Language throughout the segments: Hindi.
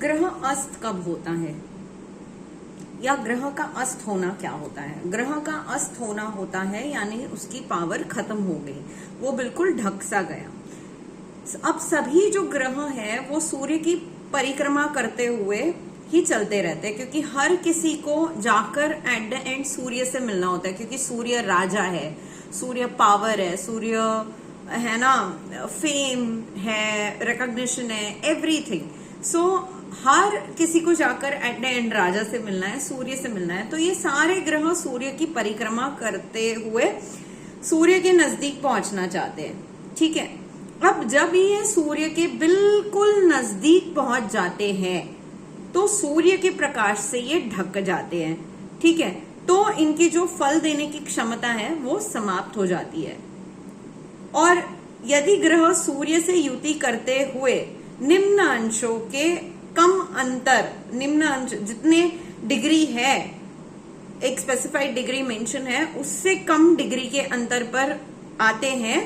ग्रह अस्त कब होता है या ग्रह का अस्त होना क्या होता है? ग्रह का अस्त होना होता है यानी उसकी पावर खत्म हो गई, वो बिल्कुल ढक सा गया। अब सभी जो ग्रह है वो सूर्य की परिक्रमा करते हुए ही चलते रहते हैं, क्योंकि हर किसी को जाकर एट द एंड सूर्य से मिलना होता है, क्योंकि सूर्य राजा है, सूर्य पावर है, सूर्य है ना, फेम है, रिकॉग्निशन है, एवरीथिंग। सो हर किसी को जाकर एट द एंड राजा से मिलना है, सूर्य से मिलना है। तो ये सारे ग्रह सूर्य की परिक्रमा करते हुए सूर्य के नजदीक पहुंचना चाहते हैं, ठीक है। अब जब ये सूर्य के बिल्कुल नजदीक पहुंच जाते हैं तो सूर्य के प्रकाश से ये ढक जाते हैं, ठीक है। तो इनकी जो फल देने की क्षमता है वो समाप्त हो जाती है। और यदि ग्रह सूर्य से युति करते हुए निम्न अंशों के कम अंतर, निम्न अंश जितने डिग्री है, एक स्पेसिफाइड डिग्री मेंशन है, उससे कम डिग्री के अंतर पर आते हैं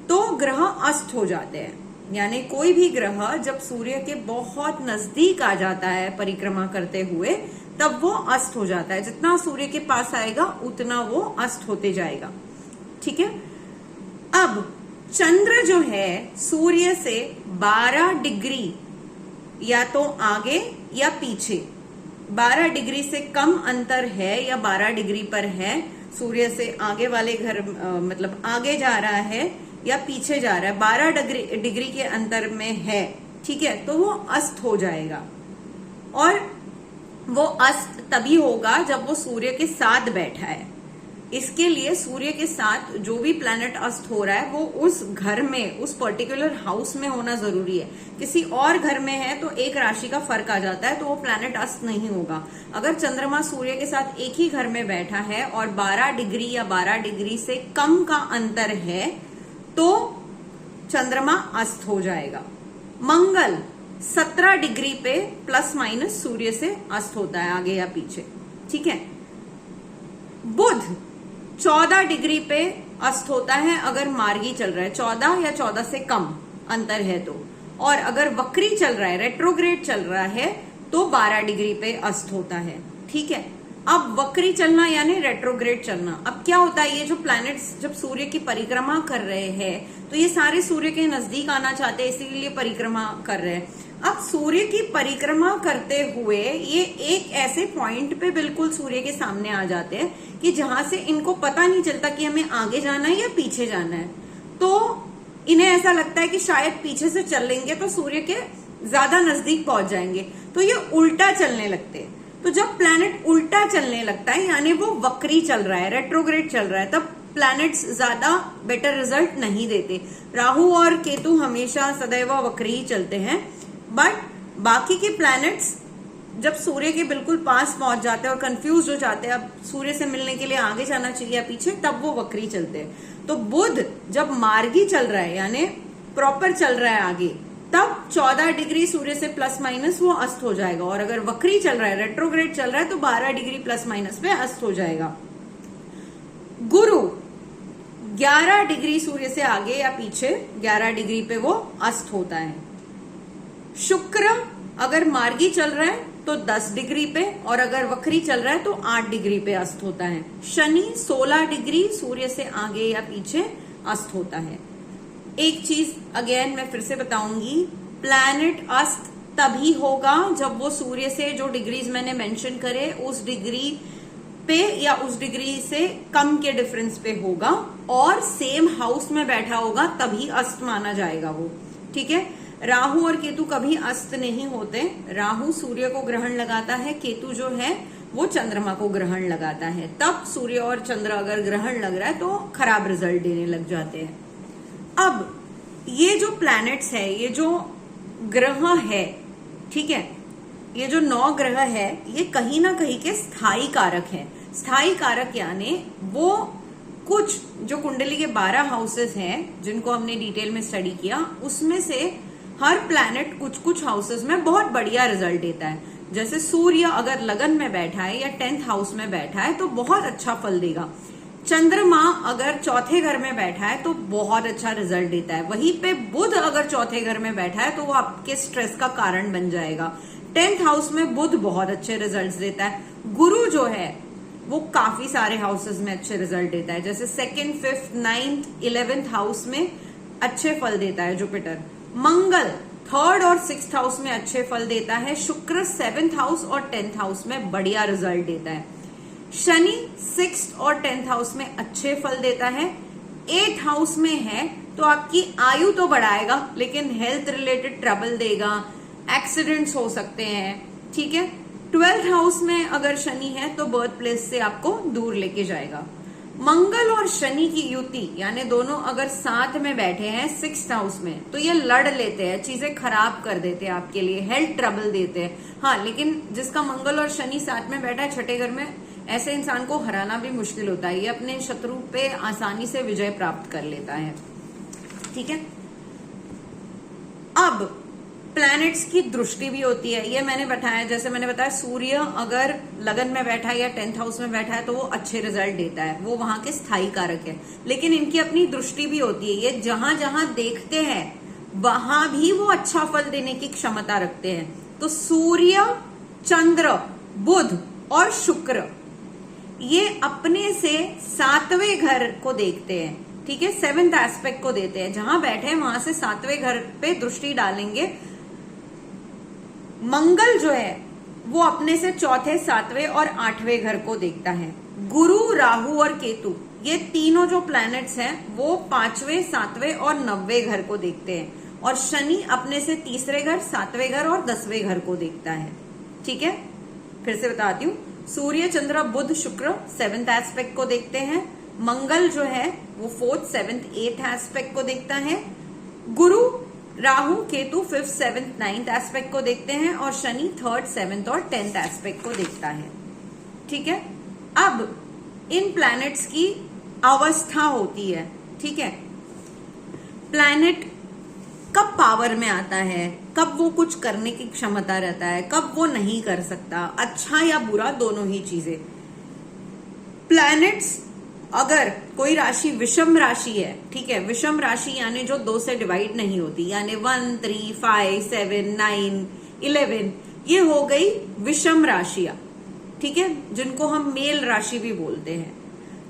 तो ग्रह अस्त हो जाते हैं। यानी कोई भी ग्रह जब सूर्य के बहुत नजदीक आ जाता है परिक्रमा करते हुए तब वो अस्त हो जाता है। जितना सूर्य के पास आएगा उतना वो अस्त होते जाएगा, ठीक है। अब चंद्र जो है सूर्य से 12 डिग्री या तो आगे या पीछे, 12 डिग्री से कम अंतर है या 12 डिग्री पर है, सूर्य से आगे वाले घर मतलब आगे जा रहा है या पीछे जा रहा है, 12 डिग्री के अंतर में है, ठीक है, तो वो अस्त हो जाएगा। और वो अस्त तभी होगा जब वो सूर्य के साथ बैठा है। इसके लिए सूर्य के साथ जो भी प्लैनेट अस्त हो रहा है वो उस घर में, उस पर्टिकुलर हाउस में होना जरूरी है। किसी और घर में है तो एक राशि का फर्क आ जाता है, तो वो प्लैनेट अस्त नहीं होगा। अगर चंद्रमा सूर्य के साथ एक ही घर में बैठा है और 12 डिग्री या 12 डिग्री से कम का अंतर है तो चंद्रमा अस्त हो जाएगा। मंगल 17 डिग्री पे प्लस माइनस सूर्य से अस्त होता है, आगे या पीछे, ठीक है। बुध 14 डिग्री पे अस्त होता है अगर मार्गी चल रहा है, 14 या 14 से कम अंतर है तो। और अगर वक्री चल रहा है, रेट्रोग्रेड चल रहा है तो 12 डिग्री पे अस्त होता है, ठीक है। अब वक्री चलना यानी रेट्रोग्रेड चलना। अब क्या होता है, ये जो प्लैनेट्स जब सूर्य की परिक्रमा कर रहे हैं तो ये सारे सूर्य के नजदीक आना चाहते हैं, इसीलिए परिक्रमा कर रहे हैं। अब सूर्य की परिक्रमा करते हुए ये एक ऐसे पॉइंट पे बिल्कुल सूर्य के सामने आ जाते हैं कि जहां से इनको पता नहीं चलता कि हमें आगे जाना है या पीछे जाना है। तो इन्हें ऐसा लगता है कि शायद पीछे से चल लेंगे तो सूर्य के ज्यादा नजदीक पहुंच जाएंगे, तो ये उल्टा चलने लगते हैं। तो जब प्लैनेट उल्टा चलने लगता है यानी वो वक्री चल रहा है, रेट्रोग्रेड चल रहा है, तब प्लैनेट्स ज्यादा बेटर रिजल्ट नहीं देते। राहु और केतु हमेशा सदैव वक्री ही चलते हैं, बट बाकी के प्लैनेट्स जब सूर्य के बिल्कुल पास पहुंच जाते हैं और कंफ्यूज हो जाते हैं, अब सूर्य से मिलने के लिए आगे जाना चाहिए या पीछे, तब वो वक्री चलते हैं। तो बुध जब मार्गी चल रहा है यानी प्रॉपर चल रहा है आगे, तब 14 डिग्री सूर्य से प्लस माइनस वो अस्त हो जाएगा। और अगर वक्री चल रहा है, रेट्रोग्रेड चल रहा है, तो 12 डिग्री प्लस माइनस पे अस्त हो जाएगा। गुरु 11 डिग्री सूर्य से आगे या पीछे 11 डिग्री पे वो अस्त होता है। शुक्र अगर मार्गी चल रहा है तो 10 डिग्री पे, और अगर वक्री चल रहा है तो 8 डिग्री पे अस्त होता है। शनि 16 डिग्री सूर्य से आगे या पीछे अस्त होता है। एक चीज अगेन मैं फिर से बताऊंगी, प्लैनेट अस्त तभी होगा जब वो सूर्य से जो डिग्रीज मैंने मेंशन करे उस डिग्री पे या उस डिग्री से कम के डिफरेंस पे होगा और सेम हाउस में बैठा होगा, तभी अस्त माना जाएगा वो, ठीक है। राहु और केतु कभी अस्त नहीं होते। राहु सूर्य को ग्रहण लगाता है, केतु जो है वो चंद्रमा को ग्रहण लगाता है। तब सूर्य और चंद्र अगर ग्रहण लग रहा है तो खराब रिजल्ट देने लग जाते हैं। अब ये जो प्लैनेट्स है, ये जो ग्रह है, ठीक है, ये जो 9 ग्रह है, ये कहीं ना कहीं के स्थायी कारक है। स्थायी कारक यानी वो कुछ जो कुंडली के 12 हाउसेस हैं जिनको हमने डिटेल में स्टडी किया, उसमें से हर प्लैनेट कुछ कुछ हाउसेस में बहुत बढ़िया रिजल्ट देता है। जैसे सूर्य अगर लगन में बैठा है या 10th हाउस में बैठा है तो बहुत अच्छा फल देगा। चंद्रमा अगर चौथे घर में बैठा है तो बहुत अच्छा रिजल्ट देता है। वहीं पे बुध अगर चौथे घर में बैठा है तो वो आपके स्ट्रेस का कारण बन जाएगा। 10th हाउस में बुध बहुत अच्छे रिजल्ट्स देता है। गुरु जो है वो काफी सारे हाउसेस में अच्छे रिजल्ट देता है, जैसे 2nd, 5th, 9th, 11th house में अच्छे फल देता है जुपिटर। मंगल 3rd और 6th हाउस में अच्छे फल देता है। शुक्र 7th हाउस और 10th हाउस में बढ़िया रिजल्ट देता है। शनि 6th और 10th हाउस में अच्छे फल देता है। 8th हाउस में है तो आपकी आयु तो बढ़ाएगा लेकिन हेल्थ रिलेटेड ट्रबल देगा, एक्सीडेंट्स हो सकते हैं, ठीक है। 12th हाउस में अगर शनि है तो बर्थ प्लेस से आपको दूर लेके जाएगा। मंगल और शनि की युति यानी दोनों अगर साथ में बैठे हैं 6th हाउस में तो ये लड़ लेते हैं, चीजें खराब कर देते हैं आपके लिए, हेल्थ ट्रबल देते हैं। हाँ, लेकिन जिसका मंगल और शनि साथ में बैठा है छठे घर में, ऐसे इंसान को हराना भी मुश्किल होता है। ये अपने शत्रु पे आसानी से विजय प्राप्त कर लेता है, ठीक है। अब प्लैनेट्स की दृष्टि भी होती है, ये मैंने बताया, जैसे मैंने बताया सूर्य अगर लगन में बैठा है या 10th हाउस में बैठा है तो वो अच्छे रिजल्ट देता है, वो वहां के स्थायी कारक है। लेकिन इनकी अपनी दृष्टि भी होती है, ये जहां जहां देखते हैं वहां भी वो अच्छा फल देने की क्षमता रखते हैं। तो सूर्य, चंद्र, बुध और शुक्र ये अपने से 7वें घर को देखते हैं, ठीक है, 7th एस्पेक्ट को देते हैं। जहां बैठे हैं वहां से 7वें घर पे दृष्टि डालेंगे। मंगल जो है वो अपने से 4th, 7वें और 8वें घर को देखता है। गुरु, राहु और केतु ये तीनों जो प्लैनेट्स हैं वो 5वें, 7वें और 9वें घर को देखते हैं। और शनि अपने से 3रे घर, 7वें घर और 10वें घर को देखता है, ठीक है। फिर से बताती हूँ, सूर्य, चंद्र, बुध, शुक्र 7th एस्पेक्ट को देखते हैं। मंगल जो है वो 4th, 7th, 8th एस्पेक्ट को देखता है। गुरु, Rahu, Ketu 5th, 7th, 9th aspect को देखते हैं। और शनि 3rd, 7th और 10th एस्पेक्ट को देखता है, ठीक है। अब इन प्लैनेट्स की अवस्था होती है, ठीक है। प्लैनेट कब पावर में आता है, कब वो कुछ करने की क्षमता रहता है, कब वो नहीं कर सकता, अच्छा या बुरा दोनों ही चीजें। प्लैनेट्स अगर कोई राशि विषम राशि है, ठीक है, विषम राशि यानी जो 2 से डिवाइड नहीं होती, यानी 1, 3, 5, 7, 9, 11 ये हो गई विषम राशियां, ठीक है, जिनको हम मेल राशि भी बोलते हैं।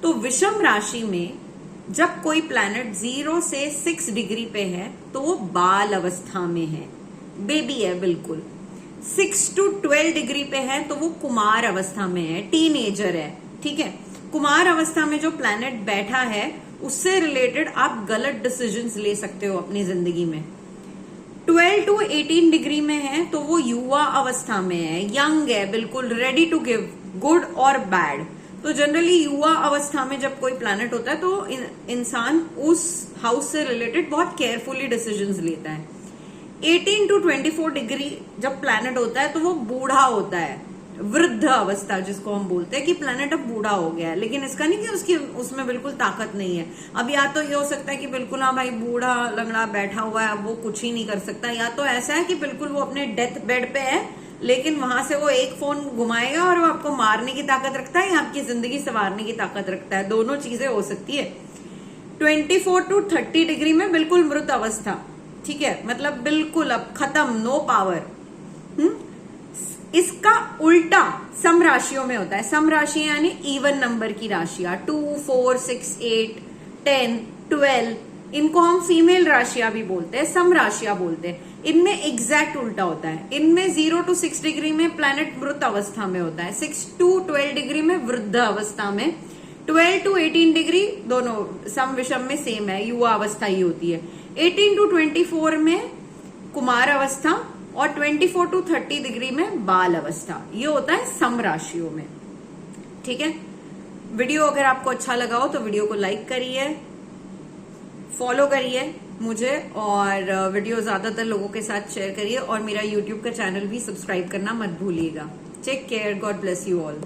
तो विषम राशि में जब कोई प्लैनेट 0 से 6 डिग्री पे है तो वो बाल अवस्था में है, बेबी है बिल्कुल। 6 to 12 डिग्री पे है तो वो कुमार अवस्था में है, टीनेजर है, ठीक है। कुमार अवस्था में जो प्लैनेट बैठा है उससे रिलेटेड आप गलत डिसीजंस ले सकते हो अपनी जिंदगी में। 12 to 18 डिग्री में है तो वो युवा अवस्था में है, यंग है, बिल्कुल रेडी टू गिव गुड और बैड। तो जनरली युवा अवस्था में जब कोई प्लैनेट होता है तो इंसान उस हाउस से रिलेटेड बहुत केयरफुली डिसीजंस लेता है। 18 to 24 डिग्री जब प्लैनेट होता है तो वो बूढ़ा होता है, वृद्ध अवस्था जिसको हम बोलते हैं कि प्लैनेट अब बूढ़ा हो गया है। लेकिन इसका नहीं कि उसकी उसमें बिल्कुल ताकत नहीं है। अब या तो ये हो सकता है कि बिल्कुल हाँ भाई बूढ़ा लंगड़ा बैठा हुआ है, वो कुछ ही नहीं कर सकता, या तो ऐसा है कि बिल्कुल वो अपने डेथ बेड पे है लेकिन वहां से वो एक फोन घुमाएगा और वो आपको मारने की ताकत रखता है या आपकी जिंदगी संवारने की ताकत रखता है, दोनों चीजें हो सकती है। 24 to 30 डिग्री में बिल्कुल मृत अवस्था, ठीक है, मतलब बिल्कुल अब खत्म, नो पावर। इसका उल्टा सम राशियों में होता है। सम राशि यानी इवन नंबर की राशियां 2, 4, 6, 8, 10, 12 इनको हम फीमेल राशियां भी बोलते हैं, सम राशियां बोलते हैं। इनमें एग्जैक्ट उल्टा होता है। इनमें 0 to 6 डिग्री में प्लैनेट मृत अवस्था में होता है, 6 to 12 डिग्री में वृद्ध अवस्था में, 12 to 18 डिग्री दोनों सम विषम में सेम है, युवा अवस्था ही होती है। 18 to 24 में कुमार अवस्था और 24 to 30 डिग्री में बाल अवस्था, ये होता है सम राशियों में, ठीक है। वीडियो अगर आपको अच्छा लगा हो तो वीडियो को लाइक करिए, फॉलो करिए मुझे और वीडियो ज्यादातर लोगों के साथ शेयर करिए और मेरा यूट्यूब का चैनल भी सब्सक्राइब करना मत भूलिएगा। Take care, God bless you all.